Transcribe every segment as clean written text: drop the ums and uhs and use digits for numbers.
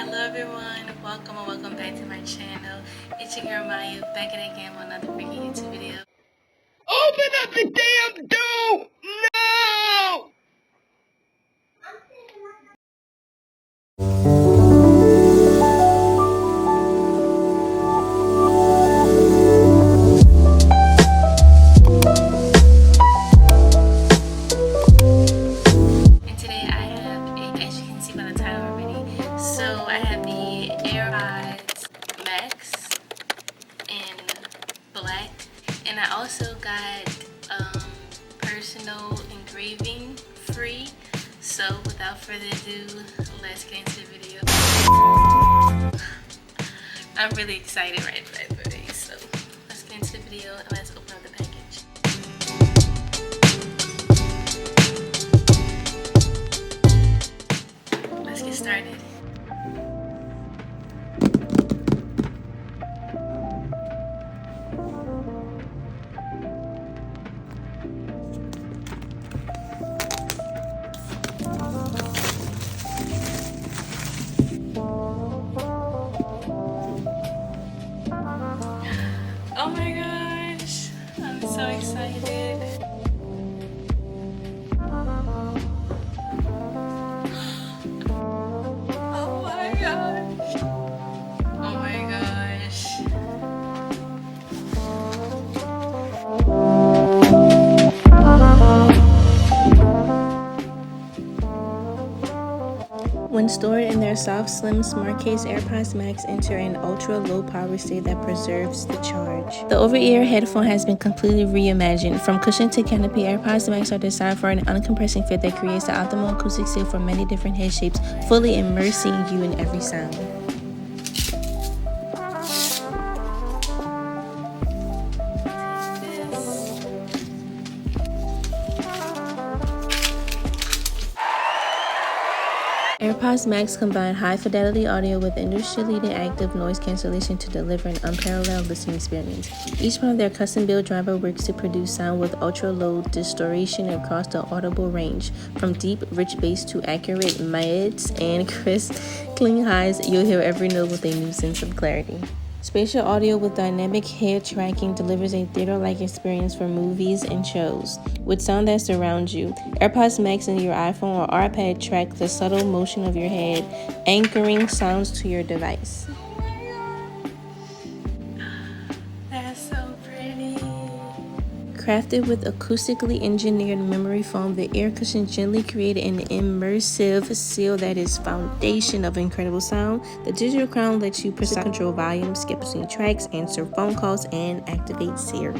Hello everyone, welcome or welcome back to my channel. It's your girl Maya back at it again with another freaking YouTube video. Open up the damn door! No! And today I have, as you can see by the title already, so I have the PODS Max in black, and I also got personal engraving free. So without further ado, let's get into the video. I'm really excited right away, so let's get into the video and let's open up the package. Let's get started. Oh my gosh, I'm so excited. Oh my gosh. Oh my gosh. When stored in their soft, slim, smart case, AirPods Max enter an ultra-low power state that preserves the charge. The over-ear headphone has been completely reimagined. From cushion to canopy, AirPods Max are designed for an uncompressing fit that creates the optimal acoustic seal for many different head shapes, fully immersing you in every sound. AirPods Max combine high-fidelity audio with industry-leading active noise cancellation to deliver an unparalleled listening experience. Each one of their custom-built driver works to produce sound with ultra-low distortion across the audible range. From deep, rich bass to accurate mids and crisp, clean highs, you'll hear every note with a new sense of clarity. Spatial audio with dynamic head tracking delivers a theater-like experience for movies and shows. With sound that surrounds you, AirPods Max in your iPhone or iPad track the subtle motion of your head, anchoring sounds to your device. Oh my god, that's so pretty. Crafted with acoustically engineered memory foam, the air cushion gently created an immersive seal that is foundation of incredible sound. The digital crown lets you precisely control volume, skip between tracks, answer phone calls, and activate Siri.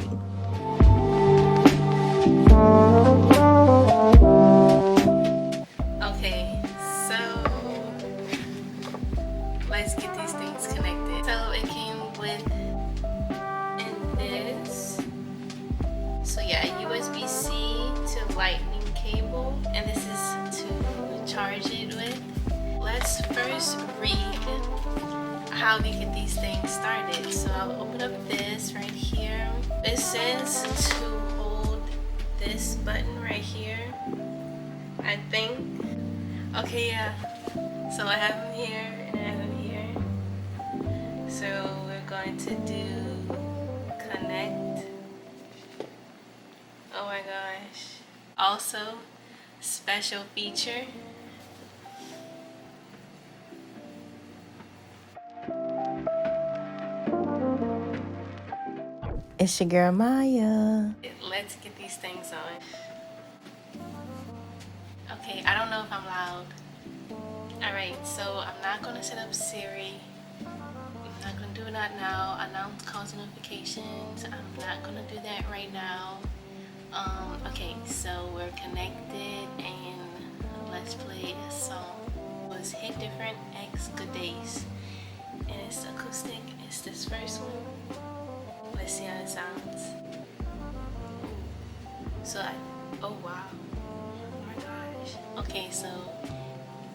Okay, so let's get these things connected. So it came with this. So yeah, USB-C to lightning cable, and this is to charge it with. Let's first read how we get these things started. So I'll open up this right here. It says to hold this button right here, I think. Okay, yeah. So I have them here and I have them here. So we're going to do connect. Oh my gosh. Also, special feature. It's your girl Maya. Let's get these things on. Okay, I don't know if I'm loud. Alright, so I'm not gonna set up Siri. I'm not gonna do that now. Announce calls and notifications. I'm not gonna do that right now. Okay, so we're connected and let's play a song. Let's hit different X Good Days. And it's acoustic. It's this first one. Let's see how it sounds. So oh wow. Oh my gosh. Okay, so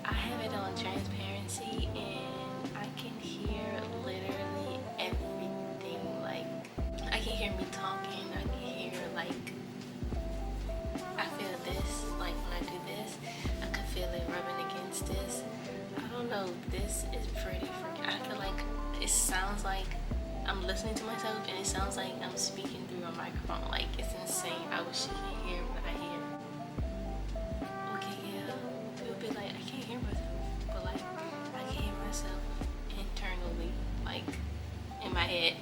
I have it on transparency and I can hear literally everything. Like I can hear me talking, I can hear like I feel this, like when I do this, I can feel it rubbing against this. I don't Oh, this is pretty freaking. I feel like it sounds like I'm listening to myself and it sounds like I'm speaking through a microphone. Like, it's insane. I wish you can hear what I hear. Okay, yeah. It would be like, I can't hear myself. But like, I can hear myself internally, like, in my head.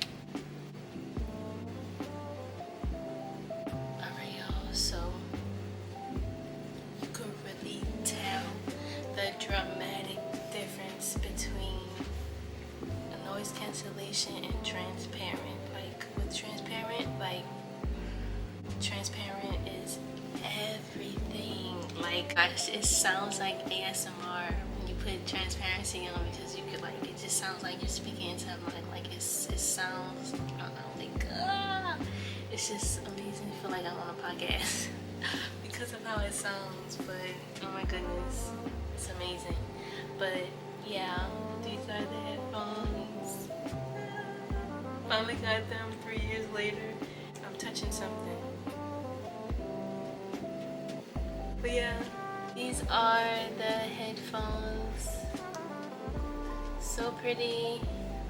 Alright, y'all. So, you could really tell the dramatic difference between noise cancellation and transparent. Like with transparent, like transparent is everything. Like it sounds like ASMR when you put transparency on, because you could like, it just sounds like you're speaking into like it sounds, I don't know, like it's just amazing. I feel like I'm on a podcast because of how it sounds. But oh my goodness, it's amazing. But yeah, these are the headphones. Finally got them 3 years later. I'm touching something. But yeah, these are the headphones. So pretty.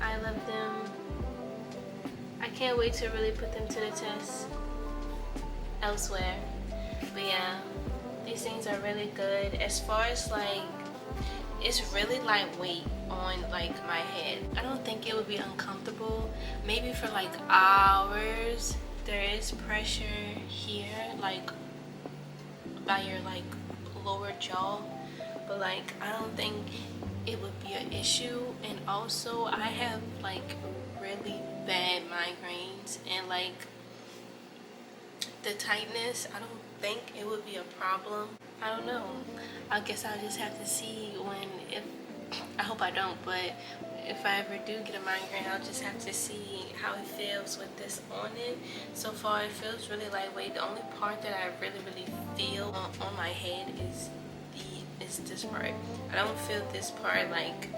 I love them. I can't wait to really put them to the test elsewhere. But yeah, these things are really good. As far as like, it's really lightweight on like my head. I don't think it would be uncomfortable. Maybe for like hours. There is pressure here, like by your like lower jaw, but like I don't think it would be an issue. And also I have like really bad migraines, and like the tightness, I don't think it would be a problem. I don't know. I guess I'll just have to see if I hope I don't, but if I ever do get a migraine, I'll just have to see how it feels with this on it. So far it feels really lightweight. The only part that I really feel on my head is this part. I don't feel this part like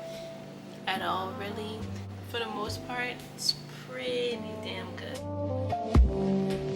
at all really. For the most part, it's pretty damn good.